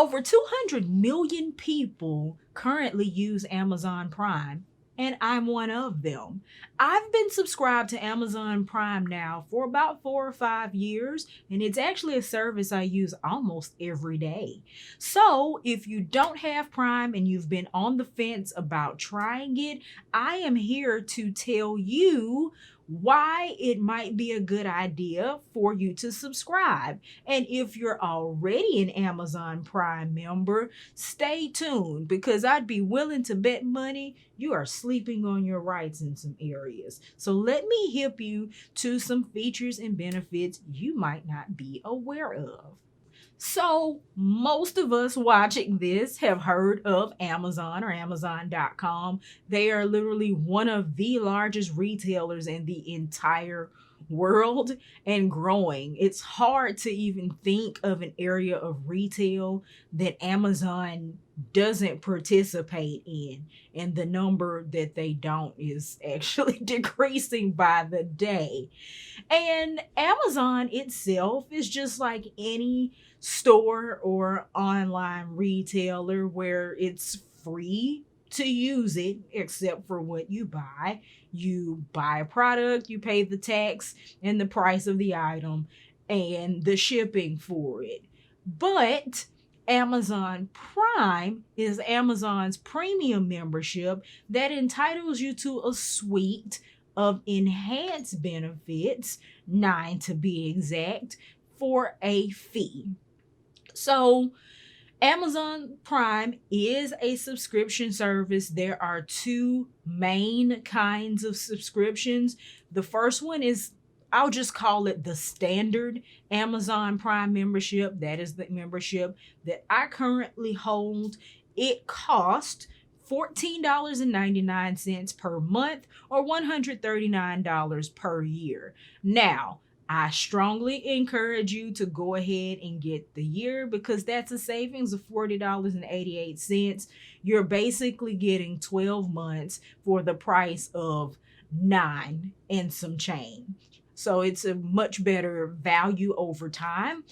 Over 200 million people currently use Amazon Prime, and I'm one of them. I've been subscribed to Amazon Prime now for about 4 or 5 years, and it's actually a service I use almost every day. So, if you don't have Prime and you've been on the fence about trying it, I am here to tell you why it might be a good idea for you to subscribe. And if you're already an Amazon Prime member, stay tuned because I'd be willing to bet money you are sleeping on your rights in some areas. So let me hip you to some features and benefits you might not be aware of. So, most of us watching this have heard of Amazon or Amazon.com. They are literally one of the largest retailers in the entire world and growing. It's hard to even think of an area of retail that Amazon doesn't participate in, and the number that they don't is actually decreasing by the day. And Amazon itself is just like any store or online retailer where it's free to use it except for what you buy. You buy a product, you pay the tax and the price of the item and the shipping for it. But Amazon Prime is Amazon's premium membership that entitles you to a suite of enhanced benefits, 9 to be exact, for a fee. So, Amazon Prime is a subscription service. There are two main kinds of subscriptions. The first one is, I'll just call it the standard Amazon Prime membership. That is the membership that I currently hold. It costs $14.99 per month or $139 per year. Now, I strongly encourage you to go ahead and get the year because that's a savings of $40.88. You're basically getting 12 months for the price of 9 and some change. So it's a much better value over time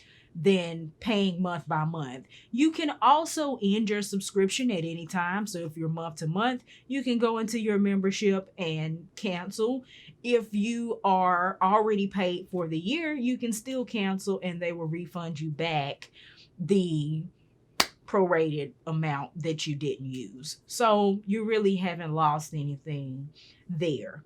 than paying month by month. You can also end your subscription at any time. So if you're month to month, you can go into your membership and cancel. If you are already paid for the year, you can still cancel and they will refund you back the prorated amount that you didn't use. So you really haven't lost anything there.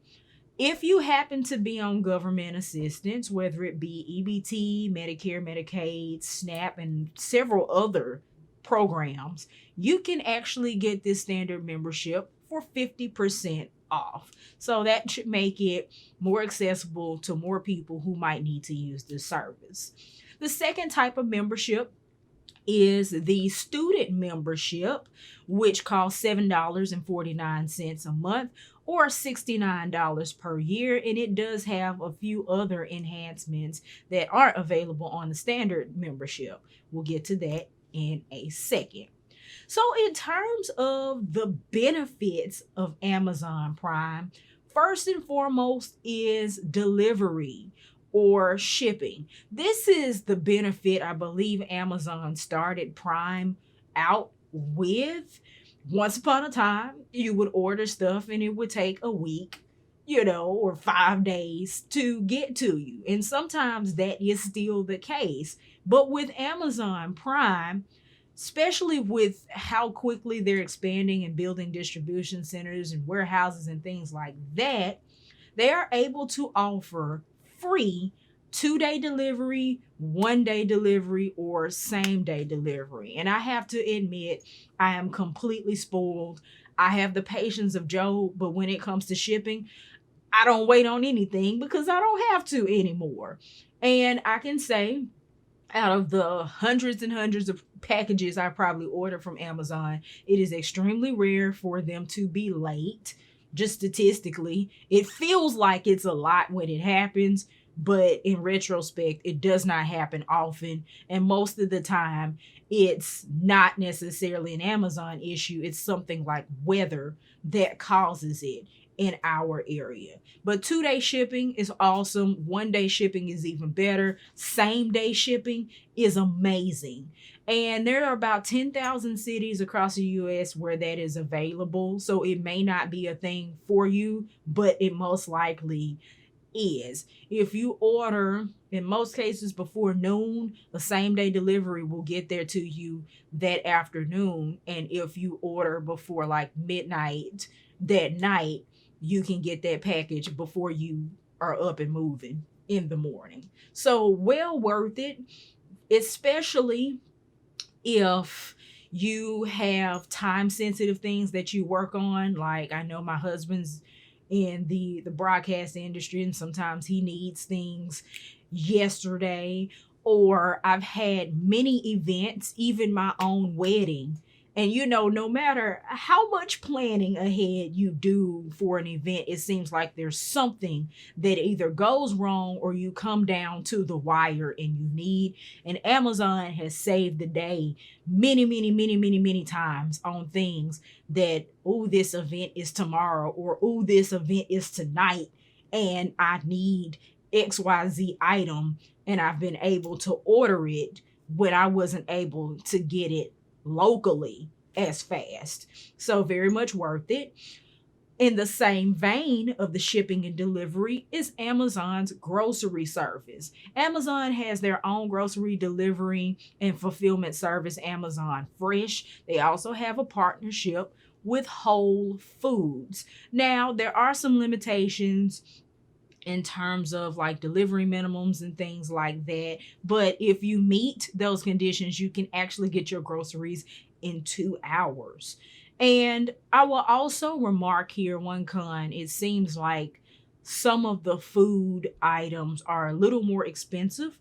If you happen to be on government assistance, whether it be EBT, Medicare, Medicaid, SNAP, and several other programs, you can actually get this standard membership for 50% off. So that should make it more accessible to more people who might need to use this service. The second type of membership is the student membership, which costs $7.49 a month or $69 per year. And it does have a few other enhancements that aren't available on the standard membership. We'll get to that in a second. So in terms of the benefits of Amazon Prime, first and foremost is delivery or shipping. This is the benefit I believe Amazon started Prime out with. Once upon a time, you would order stuff and it would take a week, or 5 days to get to you. And sometimes that is still the case. But with Amazon Prime, especially with how quickly they're expanding and building distribution centers and warehouses and things like that, they are able to offer free 2-day delivery, 1-day delivery, or same-day delivery. And I have to admit, I am completely spoiled. I have the patience of Job, but when it comes to shipping, I don't wait on anything because I don't have to anymore. And I can say, out of the hundreds and hundreds of packages I probably order from Amazon, it is extremely rare for them to be late. Just statistically, it feels like it's a lot when it happens, but in retrospect, it does not happen often. And most of the time, it's not necessarily an Amazon issue. It's something like weather that causes it. in our area. But 2-day shipping is awesome. 1-day shipping is even better. Same day shipping is amazing. And there are about 10,000 cities across the US where that is available. So it may not be a thing for you, but it most likely is. If you order, in most cases before noon, the same day delivery will get there to you that afternoon. And if you order before like midnight that night, you can get that package before you are up and moving in the morning. So well worth it, especially if you have time sensitive things that you work on. Like I know my husband's in the broadcast industry, and sometimes he needs things yesterday. Or I've had many events, even my own wedding. And no matter how much planning ahead you do for an event, it seems like there's something that either goes wrong or you come down to the wire and you need. And Amazon has saved the day many, many, many, many, many times on things that, oh, this event is tomorrow, or oh, this event is tonight, and I need XYZ item, and I've been able to order it when I wasn't able to get it locally as fast. So very much worth it. In the same vein of the shipping and delivery is Amazon's grocery service. Amazon has their own grocery delivery and fulfillment service, Amazon Fresh. They also have a partnership with Whole Foods. Now, there are some limitations in terms of like delivery minimums and things like that. But if you meet those conditions, you can actually get your groceries in 2 hours. And I will also remark here one con. It seems like some of the food items are a little more expensive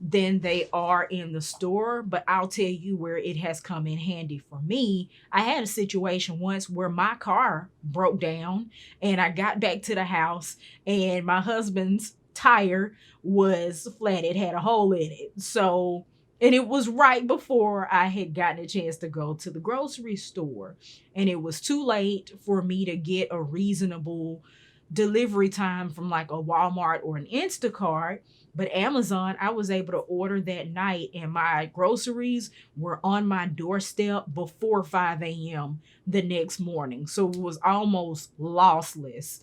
than they are in the store, but I'll tell you where it has come in handy for me. I had a situation once where my car broke down and I got back to the house and my husband's tire was flat. It had a hole in it. So, and it was right before I had gotten a chance to go to the grocery store, and it was too late for me to get a reasonable delivery time from like a Walmart or an Instacart. But Amazon, I was able to order that night, and my groceries were on my doorstep before 5 a.m. the next morning. So it was almost lossless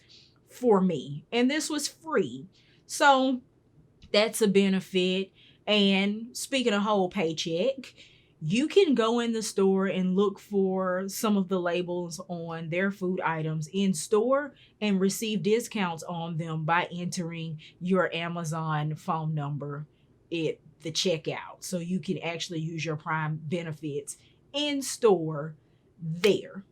for me. And this was free. So that's a benefit. And speaking of whole paycheck, you can go in the store and look for some of the labels on their food items in store and receive discounts on them by entering your Amazon phone number at the checkout. So you can actually use your Prime benefits in store there.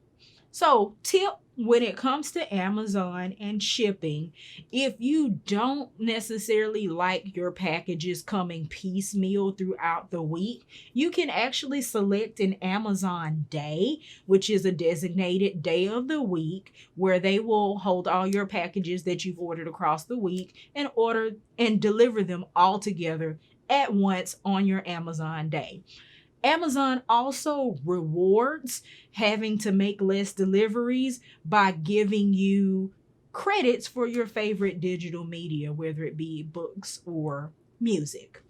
So, tip when it comes to Amazon and shipping, if you don't necessarily like your packages coming piecemeal throughout the week, you can actually select an Amazon day, which is a designated day of the week where they will hold all your packages that you've ordered across the week and order and deliver them all together at once on your Amazon day. Amazon also rewards having to make less deliveries by giving you credits for your favorite digital media, whether it be books or music.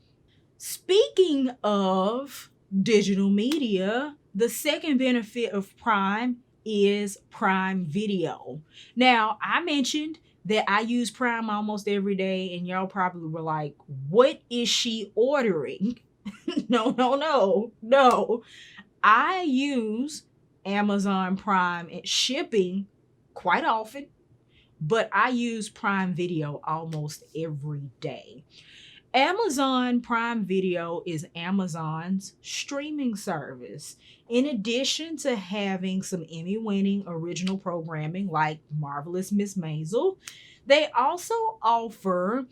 Speaking of digital media, the second benefit of Prime is Prime Video. Now, I mentioned that I use Prime almost every day, and y'all probably were like, what is she ordering? No. I use Amazon Prime shipping quite often, but I use Prime Video almost every day. Amazon Prime Video is Amazon's streaming service. In addition to having some Emmy-winning original programming like Marvelous Miss Maisel, they also offer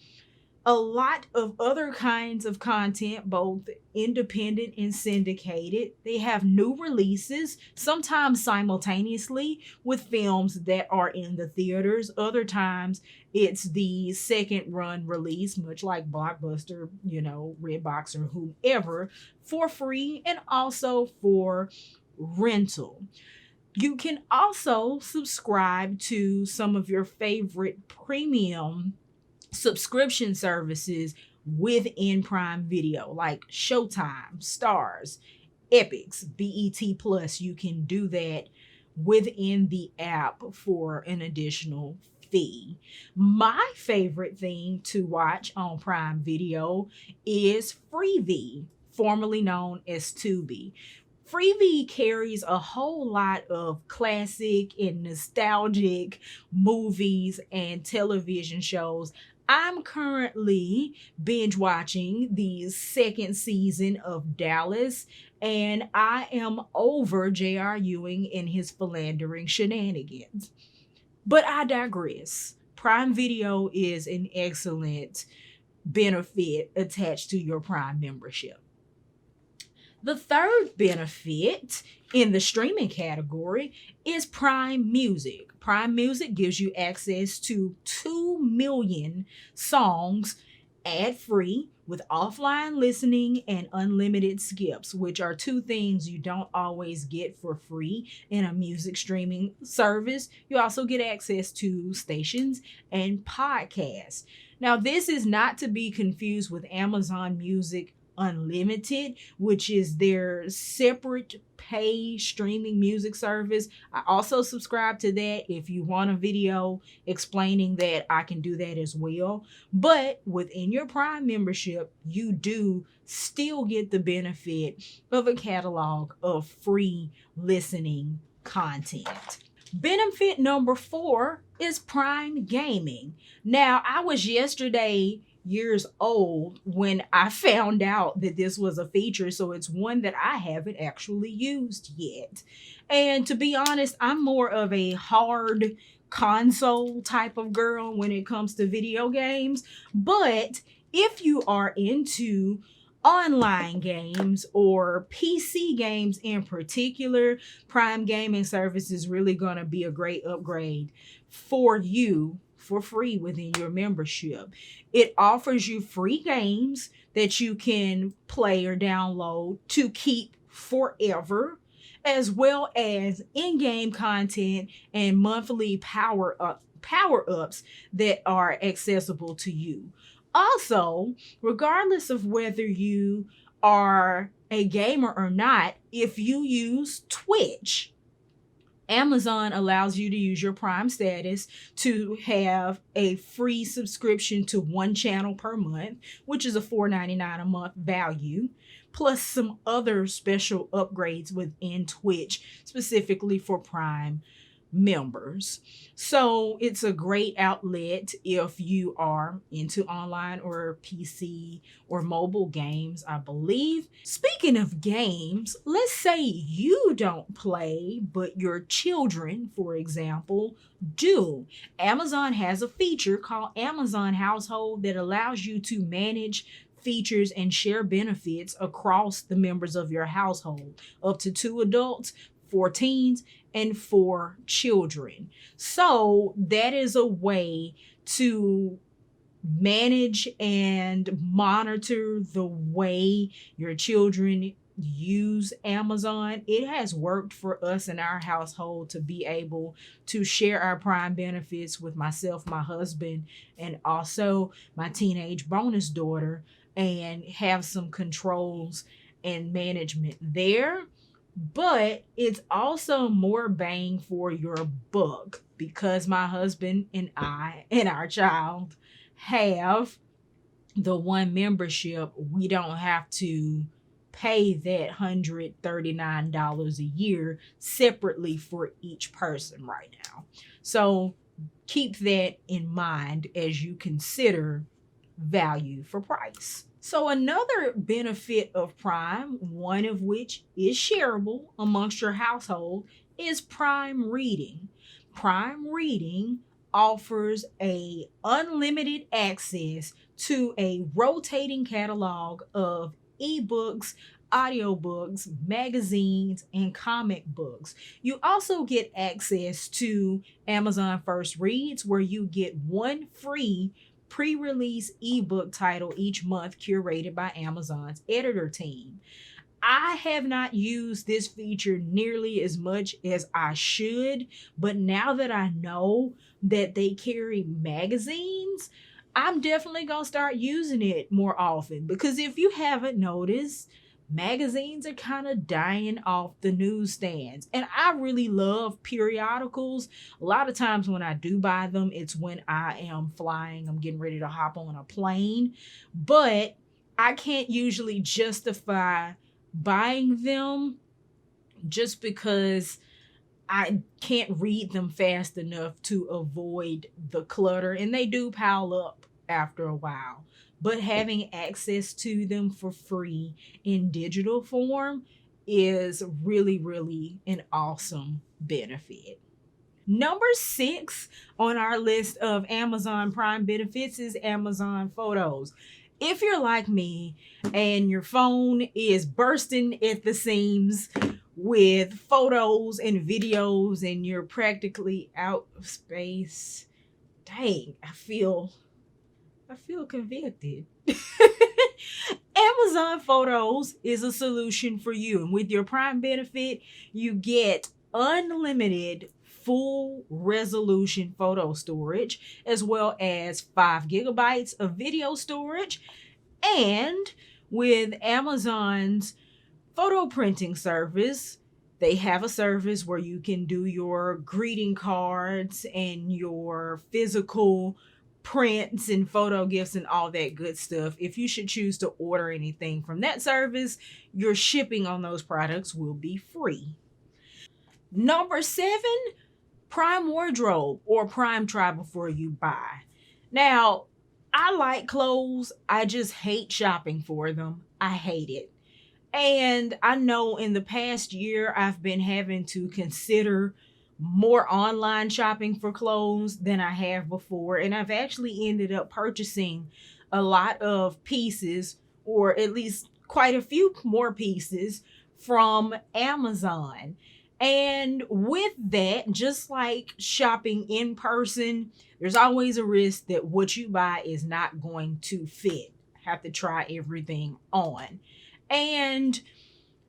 a lot of other kinds of content, both independent and syndicated. They have new releases, sometimes simultaneously with films that are in the theaters. Other times it's the second run release, much like Blockbuster, Redbox or whomever, for free and also for rental. You can also subscribe to some of your favorite premium subscription services within Prime Video, like Showtime, Stars, Epics, BET Plus. You can do that within the app for an additional fee. My favorite thing to watch on Prime Video is Freevee, formerly known as Tubi. Freevee carries a whole lot of classic and nostalgic movies and television shows. I'm currently binge watching the second season of Dallas, and I am over J.R. Ewing and his philandering shenanigans. But I digress. Prime Video is an excellent benefit attached to your Prime membership. The third benefit in the streaming category is Prime Music. Prime Music gives you access to 2 million songs ad-free with offline listening and unlimited skips, which are two things you don't always get for free in a music streaming service. You also get access to stations and podcasts. Now, this is not to be confused with Amazon Music Unlimited, which is their separate pay streaming music service. I also subscribe to that. If you want a video explaining that, I can do that as well. But within your Prime membership, you do still get the benefit of a catalog of free listening content. Benefit number 4 is Prime Gaming. Now, I was years old when I found out that this was a feature, so it's one that I haven't actually used yet. And to be honest, I'm more of a hard console type of girl when it comes to video games. But if you are into online games or PC games in particular, Prime Gaming Service is really going to be a great upgrade for you for free within your membership. It offers you free games that you can play or download to keep forever, as well as in-game content and monthly power-ups that are accessible to you. Also, regardless of whether you are a gamer or not, if you use Twitch, Amazon allows you to use your Prime status to have a free subscription to one channel per month, which is a $4.99 a month value, plus some other special upgrades within Twitch specifically for Prime members. So it's a great outlet if you are into online or PC or mobile games, I believe. Speaking of games, let's say you don't play, but your children, for example, do. Amazon has a feature called Amazon Household that allows you to manage features and share benefits across the members of your household, up to 2 adults, 4 teens, and 4 children. So that is a way to manage and monitor the way your children use Amazon. It has worked for us in our household to be able to share our Prime benefits with myself, my husband, and also my teenage bonus daughter, and have some controls and management there. But it's also more bang for your buck because my husband and I and our child have the one membership. We don't have to pay that $139 a year separately for each person right now. So keep that in mind as you consider value for price. So another benefit of Prime, one of which is shareable amongst your household, is Prime Reading. Prime Reading offers a unlimited access to a rotating catalog of ebooks, audiobooks, magazines, and comic books. You also get access to Amazon First Reads, where you get one free pre-release ebook title each month curated by Amazon's editor team. I have not used this feature nearly as much as I should, but now that I know that they carry magazines, I'm definitely going to start using it more often, because if you haven't noticed, magazines are kind of dying off the newsstands. And I really love periodicals. A lot of times when I do buy them, it's when I am flying, I'm getting ready to hop on a plane. But I can't usually justify buying them just because I can't read them fast enough to avoid the clutter, and they do pile up after a while. But having access to them for free in digital form is really, really an awesome benefit. Number 6 on our list of Amazon Prime benefits is Amazon Photos. If you're like me and your phone is bursting at the seams with photos and videos and you're practically out of space, dang, I feel convicted. Amazon Photos is a solution for you. And with your Prime benefit, you get unlimited full resolution photo storage, as well as 5 gigabytes of video storage. And with Amazon's photo printing service, they have a service where you can do your greeting cards and your physical prints and photo gifts and all that good stuff. If you should choose to order anything from that service, your shipping on those products will be free. Number 7, Prime Wardrobe, or Prime Try Before You Buy. Now, I like clothes. I just hate shopping for them. I hate it. And I know in the past year, I've been having to consider more online shopping for clothes than I have before. And I've actually ended up purchasing a lot of pieces, or at least quite a few more pieces, from Amazon. And with that, just like shopping in person, there's always a risk that what you buy is not going to fit. Have to try everything on. And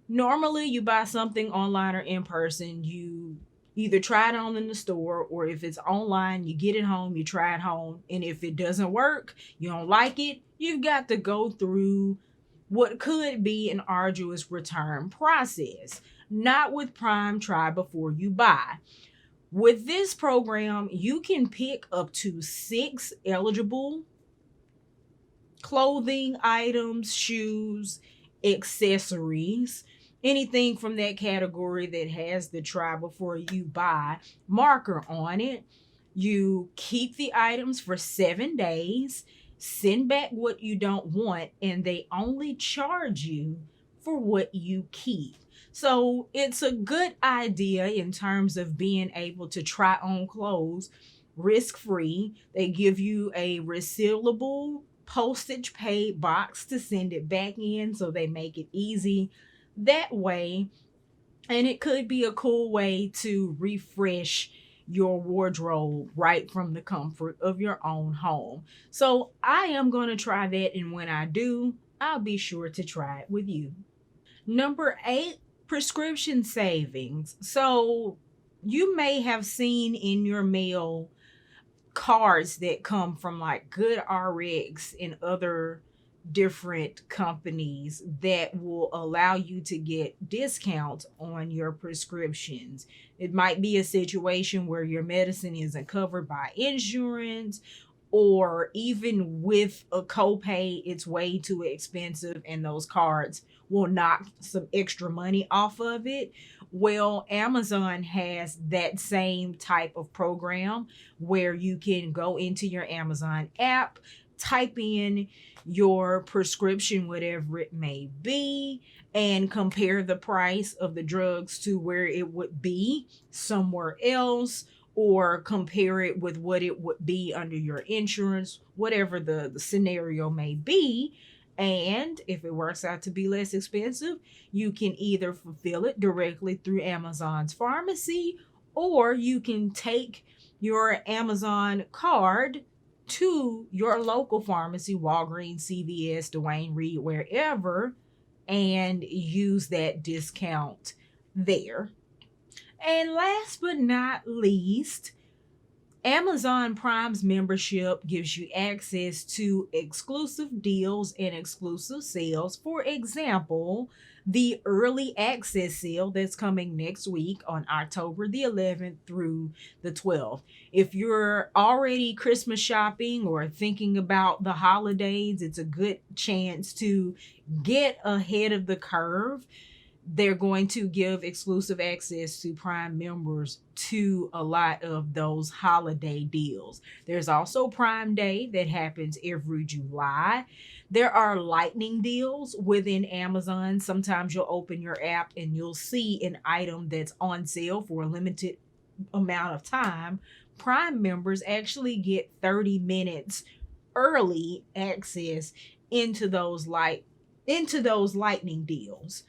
normally you buy something online or in person, you either try it on in the store, or if it's online, you get it home, you try it home. And if it doesn't work, you don't like it, you've got to go through what could be an arduous return process. Not with Prime Try Before You Buy. With this program, you can pick up to 6 eligible clothing items, shoes, accessories, anything from that category that has the Try Before You Buy marker on it. You keep the items for 7 days, send back what you don't want, and they only charge you for what you keep. So it's a good idea in terms of being able to try on clothes risk free. They give you a resealable postage paid box to send it back in, so they make it easy that way. And it could be a cool way to refresh your wardrobe right from the comfort of your own home. So I am going to try that, and when I do, I'll be sure to try it with you. Number 8, prescription savings. So you may have seen in your mail cards that come from like GoodRx and other different companies that will allow you to get discounts on your prescriptions. It might be a situation where your medicine isn't covered by insurance, or even with a copay, it's way too expensive and those cards will knock some extra money off of it. Well, Amazon has that same type of program where you can go into your Amazon app, type in your prescription, whatever it may be, and compare the price of the drugs to where it would be somewhere else, or compare it with what it would be under your insurance, whatever the scenario may be. And if it works out to be less expensive, you can either fulfill it directly through Amazon's pharmacy, or you can take your Amazon card to your local pharmacy, Walgreens, CVS, Dwayne Reed, wherever, and use that discount there. And last but not least, Amazon Prime's membership gives you access to exclusive deals and exclusive sales. For example, the early access sale that's coming next week on October the 11th through the 12th. If you're already Christmas shopping or thinking about the holidays, it's a good chance to get ahead of the curve. They're going to give exclusive access to Prime members to a lot of those holiday deals. There's also Prime Day that happens every July. There are lightning deals within Amazon. Sometimes you'll open your app and you'll see an item that's on sale for a limited amount of time. Prime members actually get 30 minutes early access into those lightning deals.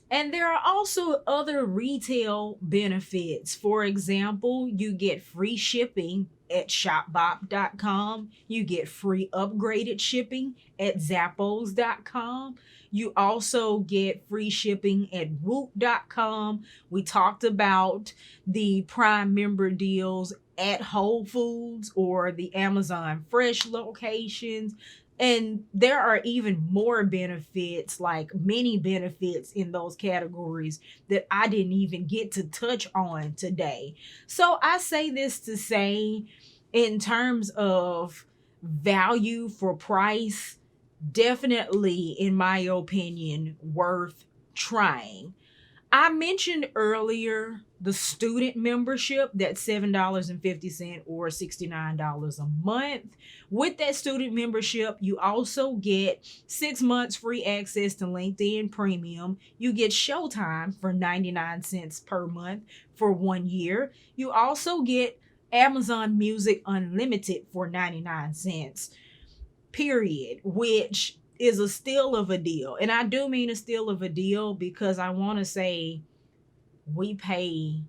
And there are also other retail benefits. For example, you get free shipping at shopbop.com. You get free upgraded shipping at zappos.com. You also get free shipping at woot.com. We talked about the Prime member deals at Whole Foods or the Amazon Fresh locations. And there are even more benefits, like many benefits in those categories that I didn't even get to touch on today. So I say this to say, in terms of value for price, definitely, in my opinion, worth trying. I mentioned earlier the student membership, that's $7.50 or $69 a month. With that student membership, you also get 6 months free access to LinkedIn Premium. You get Showtime for 99 cents per month for 1 year. You also get Amazon Music Unlimited for 99 cents, period, which is a steal of a deal. And I do mean a steal of a deal because I want to say we pay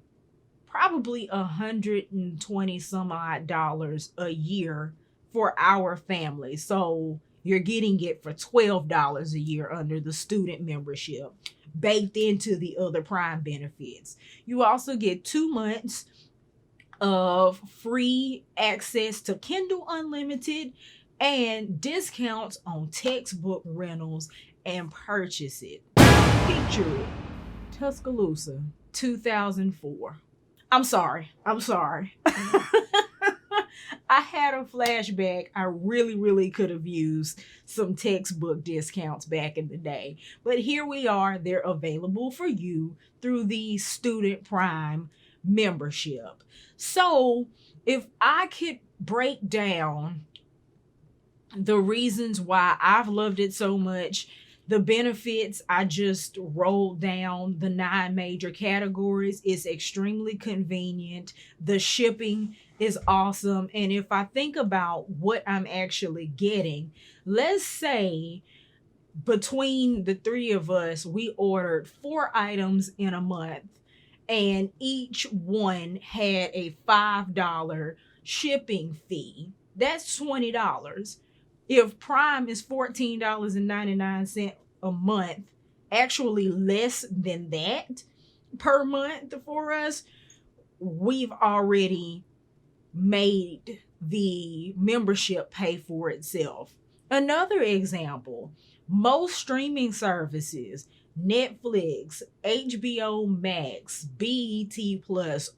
probably 120 some odd dollars a year for our family. So you're getting it for $12 a year under the student membership, baked into the other Prime benefits. You also get 2 months of free access to Kindle Unlimited and discounts on textbook rentals and purchases. Picture it. Tuscaloosa, 2004. I'm sorry. I had a flashback. I really could have used some textbook discounts back in the day. But here we are. They're available for you through the Student Prime membership. So if I could break down the reasons why I've loved it so much, the benefits, I just rolled down the 9 major categories. It's extremely convenient. The shipping is awesome. And if I think about what I'm actually getting, let's say between the 3 of us, we ordered 4 items in a month, and each one had a $5 shipping fee. That's $20. If Prime is $14.99 a month, actually less than that per month for us, we've already made the membership pay for itself. Another example, most streaming services, Netflix, HBO Max, BET Plus,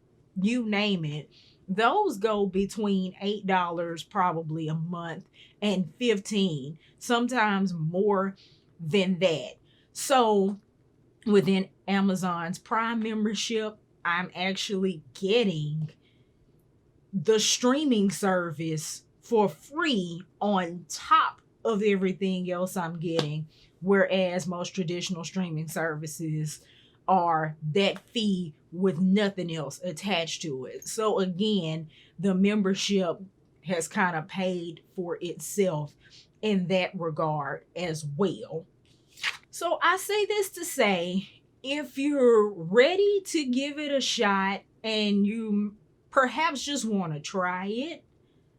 you name it, those go between $8 probably a month and $15, sometimes more than that. So within Amazon's Prime membership, I'm actually getting the streaming service for free on top of everything else I'm getting, whereas most traditional streaming services are that fee with nothing else attached to it. So again, the membership has kind of paid for itself in that regard as well. So I say this to say, if you're ready to give it a shot and you perhaps just want to try it,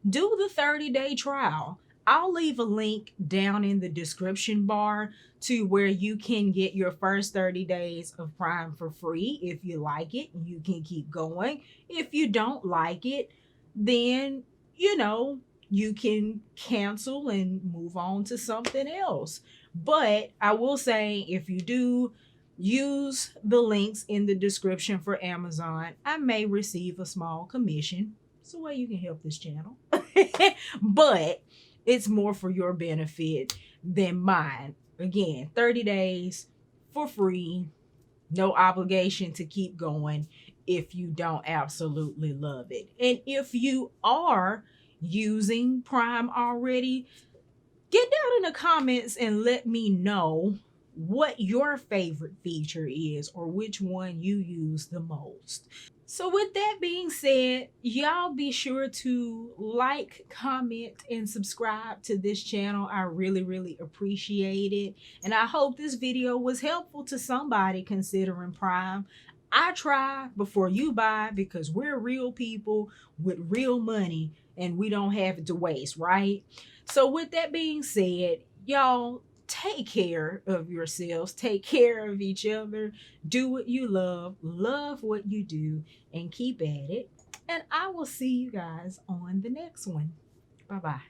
do the 30-day trial. I'll leave a link down in the description bar to where you can get your first 30 days of Prime for free. If you like it, you can keep going. If you don't like it, then, you can cancel and move on to something else. But I will say, if you do use the links in the description for Amazon, I may receive a small commission. It's a way you can help this channel. But it's more for your benefit than mine. Again, 30 days for free, no obligation to keep going if you don't absolutely love it. And if you are using Prime already, get down in the comments and let me know what your favorite feature is or which one you use the most. So with that being said, y'all be sure to like, comment, and subscribe to this channel. I really, really appreciate it. And I hope this video was helpful to somebody considering Prime. I try before you buy, because we're real people with real money and we don't have it to waste, right? So with that being said, y'all, take care of yourselves, take care of each other, do what you love what you do, and keep at it. And I will see you guys on the next one. Bye-bye.